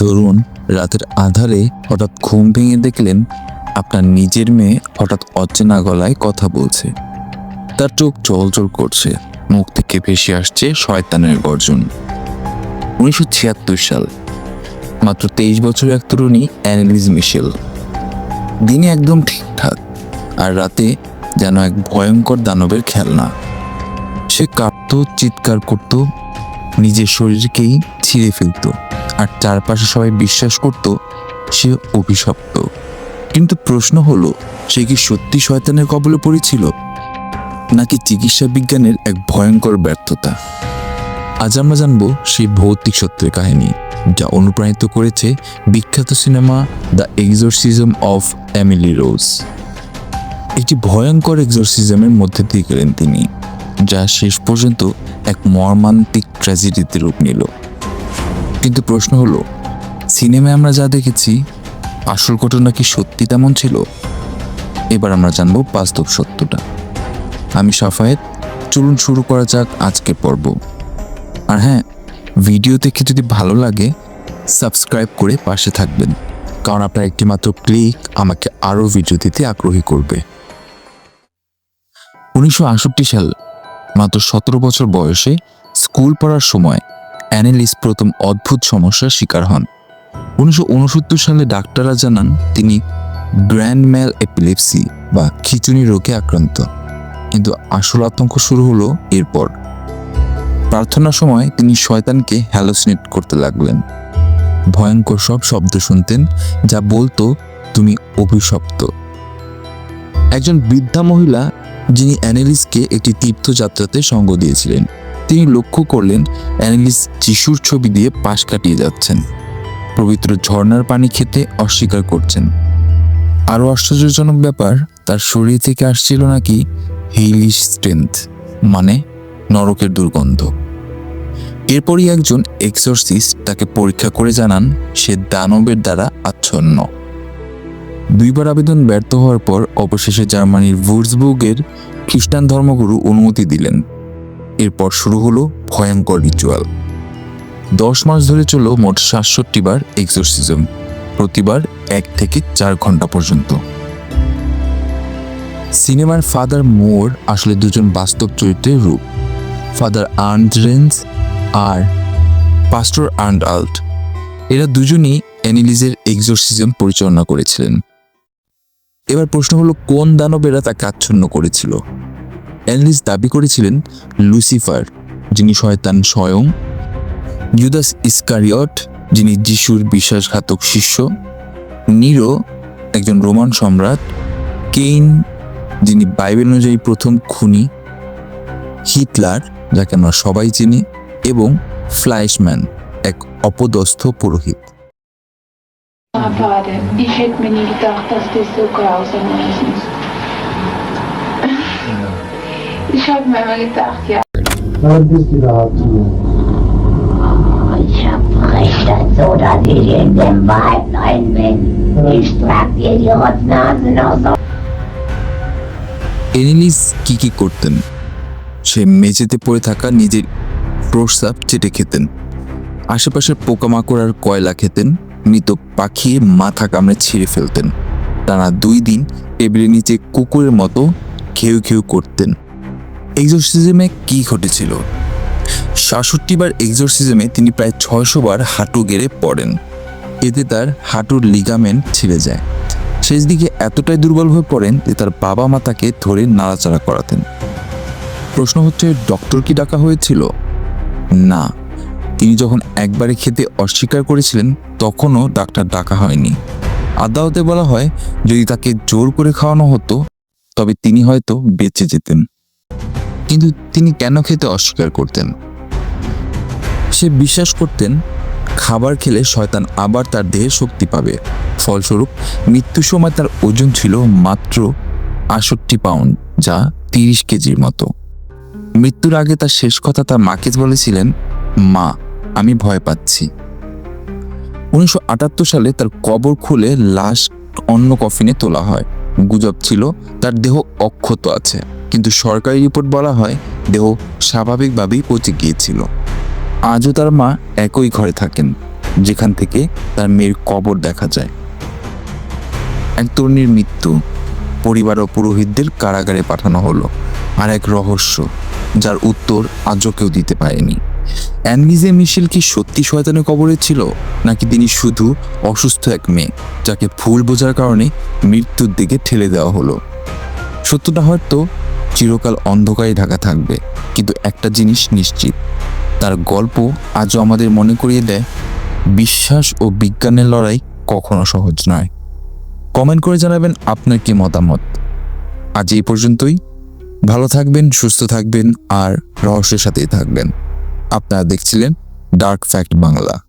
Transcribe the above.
ধরুন রাতের আধারে হঠাৎ ঘুম ভেঙে দেখলেন আপনার নিজের মেয়ে হঠাৎ অচেনা গলায় কথা বলছে, তার চোখ জলজল করছে, মুখ থেকে ভেসে আসছে শয়তানের গর্জন। 1976 সাল, মাত্র 23 বছরের এক তরুণী অ্যানেলিজ মিশেল। দিনে একদম ঠিকঠাক, আর রাতে যেন এক ভয়ঙ্কর দানবের খেলনা। সে কাঁপত, চিৎকার করত, নিজের শরীরকেই ছিঁড়ে ফেলত, আর চারপাশে সবাই বিশ্বাস করত সে অভিশপ্ত। কিন্তু প্রশ্ন হলো, সে কি সত্যি শয়তানের কবলে পড়েছিল, নাকি চিকিৎসা বিজ্ঞানের এক ভয়ঙ্কর ব্যর্থতা? আজ আমরা জানবো সেই ভৌতিক সত্যের কাহিনী, যা অনুপ্রাণিত করেছে বিখ্যাত cinema the exorcism of Emily রোজ। একটি ভয়ঙ্কর এক্সোরসিজমের মধ্যে দিয়ে গেলেন তিনি, যা শেষ পর্যন্ত এক মর্মান্তিক ট্র্যাজেডিতে রূপ নিল। কিন্তু প্রশ্ন হলো, সিনেমায় আমরা যা দেখেছি আসল ঘটনা কি সত্যি তেমন ছিল? এবার আমরা জানবো বাস্তব সত্যটা। আমি সাফায়েত, চলুন শুরু করা যাক আজকের পর্ব। আর হ্যাঁ, ভিডিও দেখে যদি ভালো লাগে সাবস্ক্রাইব করে পাশে থাকবেন, কারণ আপনার একটি মাত্র ক্লিক আমাকে আরও ভিডিও দিতে আগ্রহী করবে। 1968 সাল, মাত্র 17 বছর বয়সে স্কুল পড়ার সময় অ্যানেলিস প্রথম অদ্ভুত সমস্যার শিকার হন। 1969 সালে ডাক্তাররা জানান তিনি গ্র্যান্ড ম্যাল এপিলেপসি বা খিঁচুনি রোগে আক্রান্ত। কিন্তু আসল আতঙ্ক শুরু হলো এরপর। প্রার্থনার সময় তিনি শয়তানকে হ্যালোসিনেট করতে লাগলেন। ভয়ঙ্কর সব শব্দ শুনতেন, যা বলতো তুমি অভিশপ্ত। একজন বৃদ্ধা মহিলা, যিনি অ্যানেলিসকে একটি তীর্থযাত্রাতে সঙ্গ দিয়েছিলেন, তিনি লক্ষ্য করলেন অ্যানেলিস যিশুর ছবি দিয়ে পাশ কাটিয়ে যাচ্ছেন, পবিত্র ঝর্ণার পানি খেতে অস্বীকার করছেন। আরও আশ্চর্যজনক ব্যাপার, তার শরীর থেকে আসছিল নাকি হেইলিশ স্ট্রেংথ, মানে নরকের দুর্গন্ধ। এরপরই একজন এক্সোরসিস্ট তাকে পরীক্ষা করে জানান সে দানবের দ্বারা আচ্ছন্ন। 2 বার আবেদন ব্যর্থ হওয়ার পর অবশেষে জার্মানির ভুর্জবুর্গের খ্রিস্টান ধর্মগুরু অনুমতি দিলেন। এরপর শুরু হলো ভয়ঙ্কর রিচুয়াল। 10 মাস ধরে চলল মোট 67 বার এক্সোরসিজম, প্রতিবার 1 থেকে 4 ঘন্টা পর্যন্ত। সিনেমার ফাদার মোর আসলে দুজন বাস্তব চরিত্রের রূপ, ফাদার আর্নড রেন্স আর পাস্টর আর্নড আল্ট। এরা দুজনই অ্যানেলিজের এক্সোরসিজম পরিচালনা করেছিলেন। এবার প্রশ্ন হলো, কোন দানবেরা তাকে আচ্ছন্ন করেছিল? অ্যানেলিজ দাবি করেছিলেন লুসিফার, যিনি শয়তান স্বয়ং; জুদাস ইস্কারিয়ট, যিনি যিশুর বিশ্বাসঘাতক শিষ্য; নিরো, একজন রোমান সম্রাট; কেইন, যিনি বাইবেল অনুযায়ী প্রথম খুনি; হিটলার, যাকে আমরা সবাই চিনি; এবং ফ্লাইশম্যান, এক অপদস্থ পুরোহিত। Vater, ich hätte mir nie gedacht, dass das so grausam ist. Ich habe mir immer gedacht, ja. Wann bist du da zu? Ich hab recht dazu, dass ich in dem Wald rein bin. Ich trag dir die Rotznasen aus. অ্যানেলিস কি করতেন? সে মেঝেতে পড়ে থাকা নিজের প্রস্রাব চেটে খেতেন, আশেপাশের পোকামাকড় আর কয়লা খেতেন, মৃত পাখির মাথা কামড়ে ছিঁড়ে ফেলতেন। টানা 2 দিন টেবিলের নিচে কুকুরের মতো ঘেউ ঘেউ করতেন। এক্সোরসিজমে কি ঘটেছিল? 67 বার এক্সোরসিজমে তিনি প্রায় 600 বার হাঁটু গেড়ে পড়েন। এতে তার হাঁটুর লিগামেন্ট ছিঁড়ে যায়। শেষ দিকে এতটাই দুর্বল হয়ে পড়েন যে তার বাবা মা তাকে ধরে নাড়াচাড়া করাতেন। প্রশ্ন হচ্ছে, ডক্টর কি ডাকা হয়েছিল? না, তিনি যখন একবারে খেতে অস্বীকার করেছিলেন তখনও ডাক্তার ডাকা হয়নি। আদালতে বলা হয়, যদি তাকে জোর করে খাওয়ানো হতো তবে তিনি হয়তো বেঁচে যেতেন। কিন্তু তিনি কেন খেতে অস্বীকার করতেন? সে বিশ্বাস করতেন খাবার খেলে শয়তান আবার তার দেহে শক্তি পাবে। ফলস্বরূপ মৃত্যুর সময় তার ওজন ছিল মাত্র 68 পাউন্ড, যা 30 কেজির মতো। মৃত্যুর আগে তার শেষ কথা তার মাকে বলেছিলেন, মা, আমি ভয় পাচ্ছি। 1978 সালে তার কবর খুলে লাশ অন্য কফিনে তোলা হয়। গুজব ছিল তার দেহ অক্ষত আছে, কিন্তু সরকারি রিপোর্ট বলা হয় দেহ স্বাভাবিকভাবেই পচে গিয়েছিল। আজও তার মা একই ঘরে থাকেন, যেখান থেকে তার মেয়ের কবর দেখা যায়। এক তরুণীর মৃত্যু, পরিবার ও পুরোহিতদের কারাগারে পাঠানো হলো, আর এক রহস্য যার উত্তর আজও কেউ দিতে পারেনি। অ্যানলিজে মিশেল কি সত্যি শয়তানের কবরে ছিল, নাকি তিনি শুধু অসুস্থ এক মেয়ে যাকে ভুল বোঝার কারণে মৃত্যুর দিকে ঠেলে দেওয়া হলো? সত্যটা হয়তো চিরকাল অন্ধকারে ঢাকা থাকবে, কিন্তু একটা জিনিস নিশ্চিত, তার গল্প আজও আমাদের মনে করিয়ে দেয় বিশ্বাস ও বিজ্ঞানের লড়াই কখনো সহজ নয়। কমেন্ট করে জানাবেন আপনার কি মতামত। আজ এই পর্যন্তই। ভালো থাকবেন, সুস্থ থাকবেন আর রহস্যের সাথেই থাকবেন। আপনারা দেখছিলেন ডার্ক ফ্যাক্ট বাংলা।